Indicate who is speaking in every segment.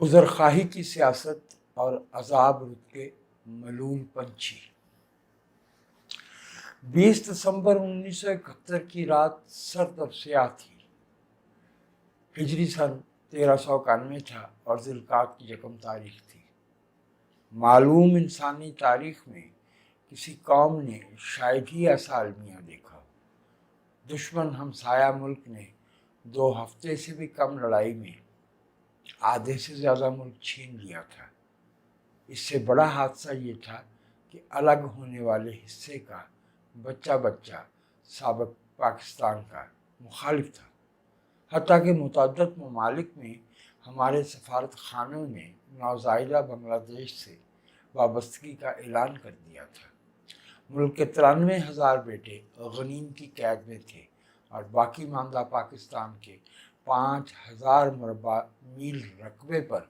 Speaker 1: عذر خواہی کی سیاست اور عذاب رت کے ملول پنچھی۔ 20 دسمبر 1971 کی رات سرد اور سیاہ تھی۔ ہجری سن 1391 تھا اور ذی القعدہ کی 1 تھی۔ معلوم انسانی تاریخ میں کسی قوم نے شاید ہی ایسا المیہ دیکھا ہو۔ دشمن ہمسایہ ملک نے 2 ہفتے سے بھی کم لڑائی میں آدھے سے زیادہ ملک چھین لیا تھا۔ اس سے بڑا حادثہ یہ تھا کہ الگ ہونے والے حصے کا بچہ سابق پاکستان کا مخالف تھا، حتیٰ کہ متعدد ممالک میں ہمارے سفارت خانوں نے نوزائیدہ بنگلہ دیش سے وابستگی کا اعلان کر دیا تھا۔ ملک کے 93,000 بیٹے غنیم کی قید میں تھے اور باقی ماندہ پاکستان کے 5,000 مربع میل رقبے پر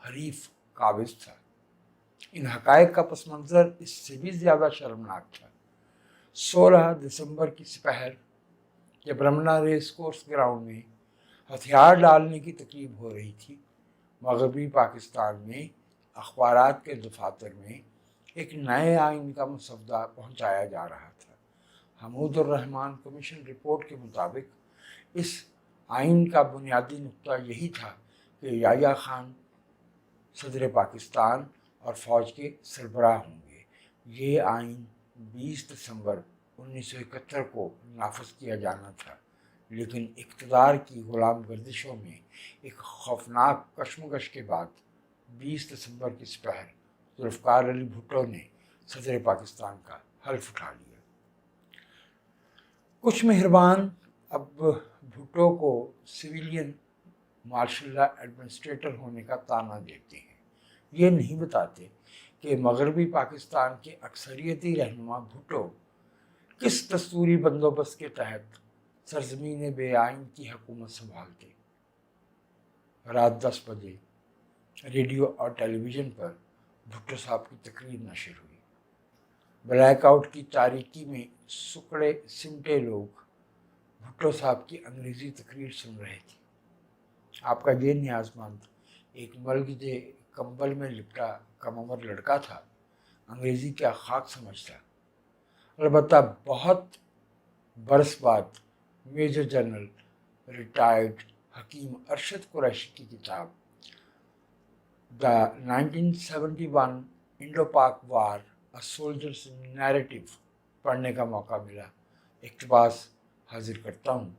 Speaker 1: حریف قابض تھا۔ ان حقائق کا پس منظر اس سے بھی زیادہ شرمناک تھا۔ 16 دسمبر کی سپہر جب رمنا ریس کورس گراؤنڈ میں ہتھیار ڈالنے کی تقریب ہو رہی تھی، مغربی پاکستان میں اخبارات کے دفاتر میں ایک نئے آئین کا مسودہ پہنچایا جا رہا تھا۔ حمود الرحمن کمیشن رپورٹ کے مطابق اس آئین کا بنیادی نقطہ یہی تھا کہ یحییٰ خان صدر پاکستان اور فوج کے سربراہ ہوں گے۔ یہ آئین 20 دسمبر 1971 کو نافذ کیا جانا تھا، لیکن اقتدار کی غلام گردشوں میں ایک خوفناک کشمکش کے بعد 20 دسمبر کی سپہر ذوالفقار علی بھٹو نے صدر پاکستان کا حلف اٹھا لیا۔ کچھ مہربان اب بھٹو کو سویلین مارشل لا ایڈمنسٹریٹر ہونے کا طعنہ دیتے ہیں، یہ نہیں بتاتے کہ مغربی پاکستان کے اکثریتی رہنما بھٹو کس دستوری بندوبست کے تحت سرزمین بے آئین کی حکومت سنبھالتے۔ رات 10 بجے ریڈیو اور ٹیلی ویژن پر بھٹو صاحب کی تقریر نشر ہوئی۔ بلیک آؤٹ کی تاریکی میں سکڑے سمٹے لوگ بھٹو صاحب کی انگریزی تقریر سن رہے تھے۔ آپ کا یہ نیاز مند ایک ملگے کمبل میں لپٹا کم عمر لڑکا تھا، انگریزی کیا خاک سمجھتا۔ البتہ بہت برس بعد میجر جنرل ریٹائرڈ حکیم ارشد قریشی کی کتاب دا 1971 انڈو پاک وار اے سولجرز نیریٹو پڑھنے کا موقع ملا۔ اقتباس حاضر کرتا ہوں۔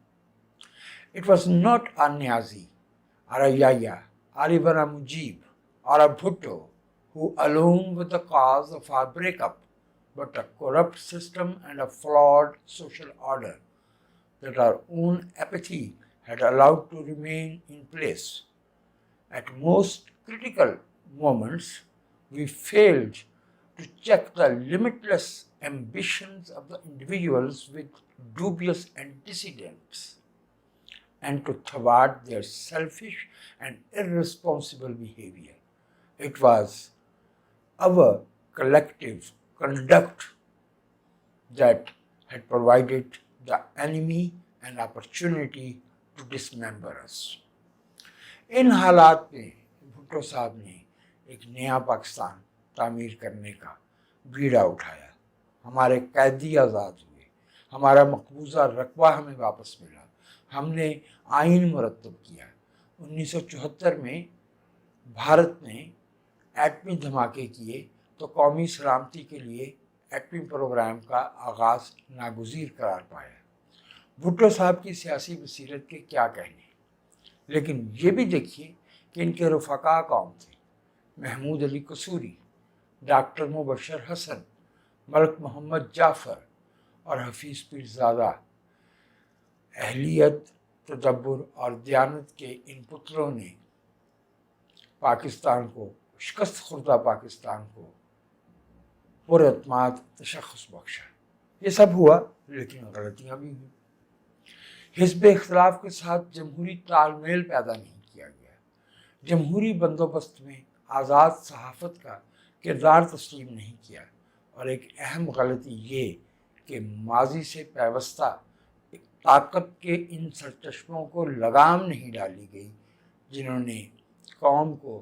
Speaker 1: It was not a Niazi or a Yahya or even a Mujib or a Bhutto who alone were the cause of our breakup, but a corrupt system and a flawed social order that our own apathy had allowed to remain in place. At most critical moments, we failed to check the limitless ambitions of the individuals with dubious antecedents and to thwart their selfish and irresponsible behavior. It was our collective conduct that had provided the enemy an opportunity to dismember us. ان حالات میں بھٹو صاحب نے ایک نیا پاکستان تعمیر کرنے کا بیڑا اٹھایا۔ ہمارے قیدی آزاد ہوئے، ہمارا مقبوضہ رقبہ ہمیں واپس ملا، ہم نے آئین مرتب کیا۔ 1974 میں بھارت نے ایٹمی دھماکے کیے تو قومی سلامتی کے لیے ایٹمی پروگرام کا آغاز ناگزیر قرار پایا۔ بھٹو صاحب کی سیاسی بصیرت کے کیا کہنے، لیکن یہ بھی دیکھیے کہ ان کے رفقا کون تھے۔ محمود علی قصوری، ڈاکٹر مبشر حسن، ملک محمد جعفر اور حفیظ پیرزادہ۔ اہلیت، تدبر اور دیانت کے ان پتروں نے پاکستان کو، شکست خوردہ پاکستان کو پر اعتماد تشخص بخشا۔ یہ سب ہوا، لیکن غلطیاں بھی ہوئیں۔ حزب اختلاف کے ساتھ جمہوری تال میل پیدا نہیں کیا گیا۔ جمہوری بندوبست میں آزاد صحافت کا کردار تسلیم نہیں کیا، اور ایک اہم غلطی یہ کہ ماضی سے پیوستہ طاقت کے ان سرچشموں کو لگام نہیں ڈالی گئی جنہوں نے قوم کو